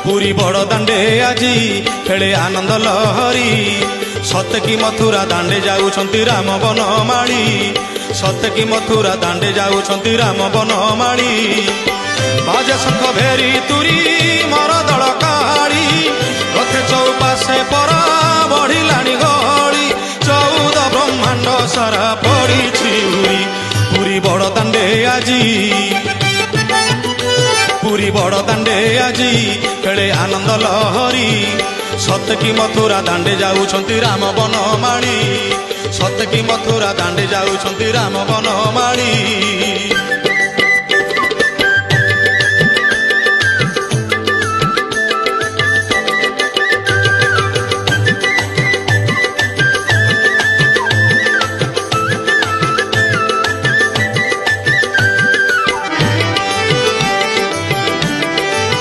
पुरी बड़ दांडे आजी खेले आनंद लहरी सत्य की मथुरा दांडे जाऊछंती राम बनमाली सत्य की मथुरा दांडे जाऊछंती राम बनमाली बाजे शंख भेरी तुरी मर दल काली रथे चौपाशे परा बढ़िलाणी गहली 14 ब्रह्मांड सारा पड़ी उरी पुरी बड़ दांडे आजी पुरी बड़ दांडे आजी खेले आनंद लहरी सत्य की मथुरा दांडे जाऊछंती राम बनमाली सत्य की मथुरा दांडे जाऊछंती राम बनमाली।